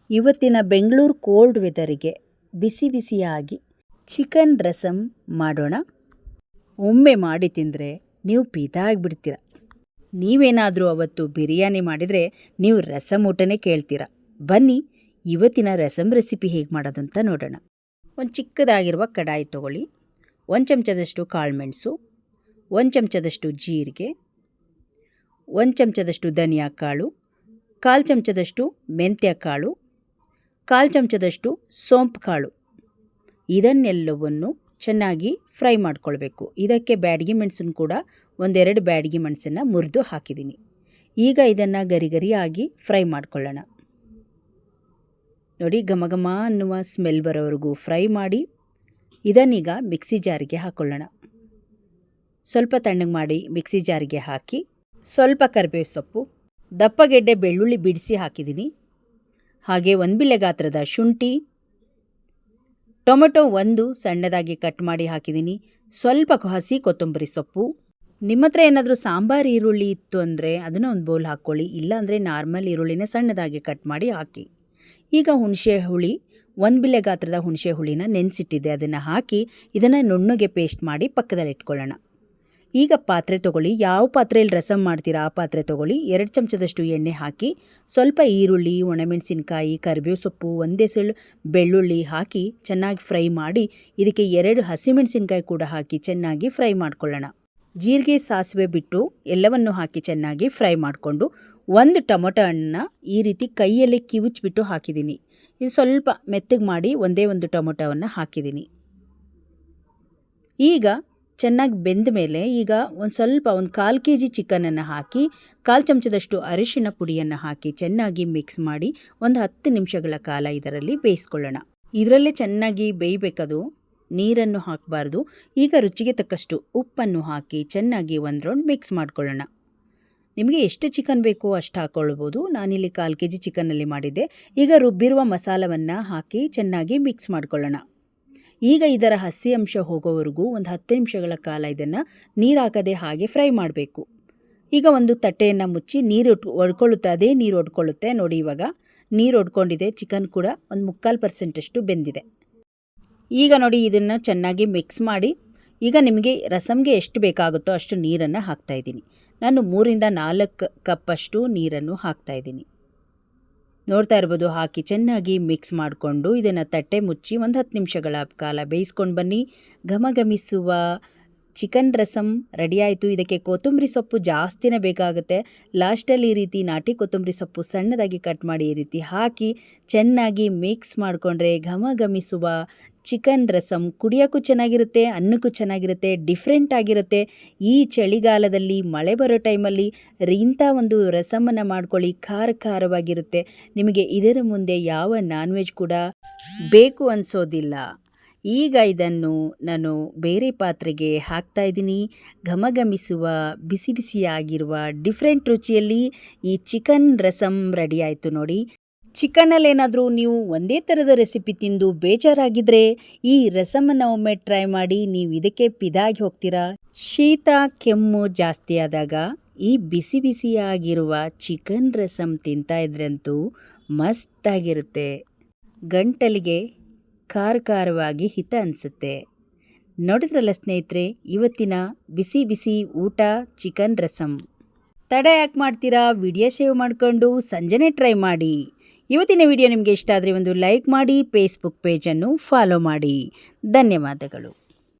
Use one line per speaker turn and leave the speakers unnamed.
ಇವತ್ತಿನ ಬೆಂಗಳೂರು ಕೋಲ್ಡ್ ವೆದರಿಗೆ ಬಿಸಿ ಬಿಸಿಯಾಗಿ ಚಿಕನ್ ರಸಮ್ ಮಾಡೋಣ. ಒಮ್ಮೆ ಮಾಡಿ ತಿಂದರೆ ನೀವು ಪಿದಾಗಿಬಿಡ್ತೀರ. ನೀವೇನಾದರೂ ಅವತ್ತು ಬಿರಿಯಾನಿ ಮಾಡಿದರೆ ನೀವು ರಸಮ್ ಊಟನೇ ಕೇಳ್ತೀರ. ಬನ್ನಿ ಇವತ್ತಿನ ರಸಮ್ ರೆಸಿಪಿ ಹೇಗೆ ಮಾಡೋದು ಅಂತ ನೋಡೋಣ. ಒಂದು ಚಿಕ್ಕದಾಗಿರುವ ಕಡಾಯಿ ತೊಗೊಳ್ಳಿ. 1 ಚಮಚದಷ್ಟು ಕಾಳುಮೆಣಸು, 1 ಚಮಚದಷ್ಟು ಜೀರಿಗೆ, 1 ಚಮಚದಷ್ಟು ಧನಿಯಾ ಕಾಳು, 1/4 ಚಮಚದಷ್ಟು ಮೆಂತ್ಯ ಕಾಳು, 1/4 ಚಮಚದಷ್ಟು ಸೋಂಪು ಕಾಳು. ಇದನ್ನೆಲ್ಲವನ್ನು ಚೆನ್ನಾಗಿ ಫ್ರೈ ಮಾಡ್ಕೊಳ್ಬೇಕು. ಇದಕ್ಕೆ ಬ್ಯಾಡಗಿ ಮೆಣಸನ್ನು ಕೂಡ 1-2 ಬ್ಯಾಡಗಿ ಮೆಣಸನ್ನು ಮುರಿದು ಹಾಕಿದ್ದೀನಿ. ಈಗ ಇದನ್ನು ಗರಿಗರಿಯಾಗಿ ಫ್ರೈ ಮಾಡ್ಕೊಳ್ಳೋಣ. ನೋಡಿ, ಘಮ ಘಮ ಅನ್ನುವ ಸ್ಮೆಲ್ ಬರೋವರೆಗೂ ಫ್ರೈ ಮಾಡಿ ಇದನ್ನೀಗ ಮಿಕ್ಸಿ ಜಾರಿಗೆ ಹಾಕ್ಕೊಳ್ಳೋಣ. ಸ್ವಲ್ಪ ತಣ್ಣಗೆ ಮಾಡಿ ಮಿಕ್ಸಿ ಜಾರಿಗೆ ಹಾಕಿ ಸ್ವಲ್ಪ ಕರಿಬೇವು ಸೊಪ್ಪು, ದಪ್ಪಗೆಡ್ಡೆ ಬೆಳ್ಳುಳ್ಳಿ ಬಿಡಿಸಿ ಹಾಕಿದ್ದೀನಿ. ಹಾಗೆ 1 ಬಿಲ್ಲೆ ಗಾತ್ರದ ಶುಂಠಿ, ಟೊಮೆಟೊ 1 ಸಣ್ಣದಾಗಿ ಕಟ್ ಮಾಡಿ ಹಾಕಿದ್ದೀನಿ. ಸ್ವಲ್ಪ ಹಸಿ ಕೊತ್ತಂಬರಿ ಸೊಪ್ಪು. ನಿಮ್ಮ ಹತ್ರ ಏನಾದರೂ ಸಾಂಬಾರು ಈರುಳ್ಳಿ ಇತ್ತು ಅಂದರೆ ಅದನ್ನು ಒಂದು ಬೌಲ್ ಹಾಕ್ಕೊಳ್ಳಿ. ಇಲ್ಲಾಂದರೆ ನಾರ್ಮಲ್ ಈರುಳ್ಳಿನ ಸಣ್ಣದಾಗಿ ಕಟ್ ಮಾಡಿ ಹಾಕಿ. ಈಗ ಹುಣಸೆ ಹುಳಿ, 1 ಬಿಲ್ಲೆ ಗಾತ್ರದ ಹುಣಸೆ ಹುಳಿನ ನೆನೆಸಿಟ್ಟಿದ್ದೆ, ಅದನ್ನು ಹಾಕಿ ಇದನ್ನು ನುಣ್ಣಗೆ ಪೇಸ್ಟ್ ಮಾಡಿ ಪಕ್ಕದಲ್ಲಿ ಇಟ್ಕೊಳ್ಳೋಣ. ಈಗ ಪಾತ್ರೆ ತೊಗೊಳ್ಳಿ. ಯಾವ ಪಾತ್ರೆಯಲ್ಲಿ ರಸಮ್ ಮಾಡ್ತೀರಾ ಆ ಪಾತ್ರೆ ತೊಗೊಳ್ಳಿ. 2 ಚಮಚದಷ್ಟು ಎಣ್ಣೆ ಹಾಕಿ ಸ್ವಲ್ಪ ಈರುಳ್ಳಿ, ಒಣಮೆಣಸಿನ್ಕಾಯಿ, ಕರಿಬೇವು ಸೊಪ್ಪು, 1 ಎಸಳು ಬೆಳ್ಳುಳ್ಳಿ ಹಾಕಿ ಚೆನ್ನಾಗಿ ಫ್ರೈ ಮಾಡಿ ಇದಕ್ಕೆ 2 ಹಸಿಮೆಣಸಿನ್ಕಾಯಿ ಕೂಡ ಹಾಕಿ ಚೆನ್ನಾಗಿ ಫ್ರೈ ಮಾಡ್ಕೊಳ್ಳೋಣ. ಜೀರಿಗೆ, ಸಾಸಿವೆ ಬಿಟ್ಟು ಎಲ್ಲವನ್ನು ಹಾಕಿ ಚೆನ್ನಾಗಿ ಫ್ರೈ ಮಾಡಿಕೊಂಡು 1 ಟೊಮೊಟೊ ಹಣ್ಣನ್ನ ಈ ರೀತಿ ಕೈಯಲ್ಲಿ ಕಿವುಚ್ಬಿಟ್ಟು ಹಾಕಿದ್ದೀನಿ. ಇದು ಸ್ವಲ್ಪ ಮೆತ್ತಗೆ ಮಾಡಿ ಒಂದೇ ಒಂದು ಟೊಮೊಟೊವನ್ನು ಹಾಕಿದ್ದೀನಿ. ಈಗ ಚೆನ್ನಾಗಿ ಬೆಂದ ಮೇಲೆ ಈಗ ಒಂದು 1/4 kg ಚಿಕನನ್ನು ಹಾಕಿ 1/4 ಚಮಚದಷ್ಟು ಅರಿಶಿಣ ಪುಡಿಯನ್ನು ಹಾಕಿ ಚೆನ್ನಾಗಿ ಮಿಕ್ಸ್ ಮಾಡಿ ಒಂದು 10 ನಿಮಿಷಗಳ ಕಾಲ ಇದರಲ್ಲಿ ಬೇಯಿಸ್ಕೊಳ್ಳೋಣ. ಇದರಲ್ಲೇ ಚೆನ್ನಾಗಿ ಬೇಯಬೇಕದು, ನೀರನ್ನು ಹಾಕಬಾರ್ದು. ಈಗ ರುಚಿಗೆ ತಕ್ಕಷ್ಟು ಉಪ್ಪನ್ನು ಹಾಕಿ ಚೆನ್ನಾಗಿ ಒಂದು ರೌಂಡ್ ಮಿಕ್ಸ್ ಮಾಡ್ಕೊಳ್ಳೋಣ. ನಿಮಗೆ ಎಷ್ಟು ಚಿಕನ್ ಬೇಕೋ ಅಷ್ಟು ಹಾಕ್ಕೊಳ್ಬೋದು. ನಾನಿಲ್ಲಿ 1/4 kg ಚಿಕನ್ನಲ್ಲಿ ಮಾಡಿದ್ದೆ. ಈಗ ರುಬ್ಬಿರುವ ಮಸಾಲವನ್ನು ಹಾಕಿ ಚೆನ್ನಾಗಿ ಮಿಕ್ಸ್ ಮಾಡ್ಕೊಳ್ಳೋಣ. ಈಗ ಇದರ ಹಸಿ ಅಂಶ ಹೋಗೋವರೆಗೂ ಒಂದು 10 ನಿಮಿಷಗಳ ಕಾಲ ಇದನ್ನು ನೀರು ಹಾಕದೆ ಹಾಗೆ ಫ್ರೈ ಮಾಡಬೇಕು. ಈಗ ಒಂದು ತಟ್ಟೆಯನ್ನು ಮುಚ್ಚಿ ನೀರು ಒಡ್ಕೊಳ್ಳುತ್ತೆ, ಅದೇ ನೀರು ಒಡ್ಕೊಳ್ಳುತ್ತೆ. ನೋಡಿ, ಇವಾಗ ನೀರು ಒಡ್ಕೊಂಡಿದೆ. ಚಿಕನ್ ಕೂಡ ಒಂದು 3/4% ಬೆಂದಿದೆ. ಈಗ ನೋಡಿ, ಇದನ್ನು ಚೆನ್ನಾಗಿ ಮಿಕ್ಸ್ ಮಾಡಿ ಈಗ ನಿಮಗೆ ರಸಮ್ಗೆ ಎಷ್ಟು ಬೇಕಾಗುತ್ತೋ ಅಷ್ಟು ನೀರನ್ನು ಹಾಕ್ತಾಯಿದ್ದೀನಿ. ನಾನು 3-4 ಕಪ್ಪಷ್ಟು ನೀರನ್ನು ಹಾಕ್ತಾಯಿದ್ದೀನಿ. ನೋಡ್ತಾ ಇರ್ಬೋದು. ಹಾಕಿ ಚೆನ್ನಾಗಿ ಮಿಕ್ಸ್ ಮಾಡಿಕೊಂಡು ಇದನ್ನು ತಟ್ಟೆ ಮುಚ್ಚಿ ಒಂದು 10 ನಿಮಿಷಗಳ ಕಾಲ ಬೇಯಿಸ್ಕೊಂಡು ಬನ್ನಿ. ಘಮಘಮಿಸುವ ಚಿಕನ್ ರಸಮ್ ರೆಡಿಯಾಯಿತು. ಇದಕ್ಕೆ ಕೊತ್ತಂಬರಿ ಸೊಪ್ಪು ಜಾಸ್ತಿನೇ ಬೇಕಾಗುತ್ತೆ. ಲಾಸ್ಟಲ್ಲಿ ಈ ರೀತಿ ನಾಟಿ ಕೊತ್ತಂಬರಿ ಸೊಪ್ಪು ಸಣ್ಣದಾಗಿ ಕಟ್ ಮಾಡಿ ಈ ರೀತಿ ಹಾಕಿ ಚೆನ್ನಾಗಿ ಮಿಕ್ಸ್ ಮಾಡಿಕೊಂಡ್ರೆ ಘಮಘಮಿಸುವ ಚಿಕನ್ ರಸಮ್ ಕುಡಿಯೋಕ್ಕೂ ಚೆನ್ನಾಗಿರುತ್ತೆ, ಅನ್ನಕ್ಕೂ ಚೆನ್ನಾಗಿರುತ್ತೆ, ಡಿಫ್ರೆಂಟ್ ಆಗಿರುತ್ತೆ. ಈ ಚಳಿಗಾಲದಲ್ಲಿ ಮಳೆ ಬರೋ ಟೈಮಲ್ಲಿ ಇಂಥ ಒಂದು ರಸಮನ್ನು ಮಾಡ್ಕೊಳ್ಳಿ. ಖಾರವಾಗಿರುತ್ತೆ. ನಿಮಗೆ ಇದರ ಮುಂದೆ ಯಾವ ನಾನ್ ವೆಜ್ ಕೂಡ ಬೇಕು ಅನಿಸೋದಿಲ್ಲ. ಈಗ ಇದನ್ನು ನಾನು ಬೇರೆ ಪಾತ್ರೆಗೆ ಹಾಕ್ತಾಯಿದ್ದೀನಿ. ಘಮಘಮಿಸುವ ಬಿಸಿ ಬಿಸಿಯಾಗಿರುವ ಡಿಫ್ರೆಂಟ್ ರುಚಿಯಲ್ಲಿ ಈ ಚಿಕನ್ ರಸಮ್ ರೆಡಿ ಆಯಿತು ನೋಡಿ. ಚಿಕನಲ್ಲಿ ಏನಾದರೂ ನೀವು ಒಂದೇ ಥರದ ರೆಸಿಪಿ ತಿಂದು ಬೇಜಾರಾಗಿದ್ದರೆ ಈ ರಸಮನ್ನು ಒಮ್ಮೆ ಟ್ರೈ ಮಾಡಿ. ನೀವು ಇದಕ್ಕೆ ಪಿದಾಗಿ ಹೋಗ್ತೀರಾ. ಶೀತ ಕೆಮ್ಮು ಜಾಸ್ತಿ ಆದಾಗ ಈ ಬಿಸಿ ಬಿಸಿಯಾಗಿರುವ ಚಿಕನ್ ರಸಮ್ ತಿಂತಾ ಇದ್ರಂತೂ ಮಸ್ತಾಗಿರುತ್ತೆ. ಗಂಟಲಿಗೆ ಖಾರವಾಗಿ ಹಿತ ಅನಿಸುತ್ತೆ. ನೋಡಿದ್ರಲ್ಲ ಸ್ನೇಹಿತರೆ, ಇವತ್ತಿನ ಬಿಸಿ ಬಿಸಿ ಊಟ ಚಿಕನ್ ರಸಮ್. ತಡ ಯಾಕೆ ಮಾಡ್ತೀರಾ? ವಿಡಿಯೋ ಸೇವ್ ಮಾಡಿಕೊಂಡು ಸಂಜೆನೇ ಟ್ರೈ ಮಾಡಿ. ಇವತ್ತಿನ ವಿಡಿಯೋ ನಿಮಗೆ ಇಷ್ಟ ಆದರೆ ಒಂದು ಲೈಕ್ ಮಾಡಿ, ಫೇಸ್ಬುಕ್ ಪೇಜನ್ನು ಫಾಲೋ ಮಾಡಿ. ಧನ್ಯವಾದಗಳು.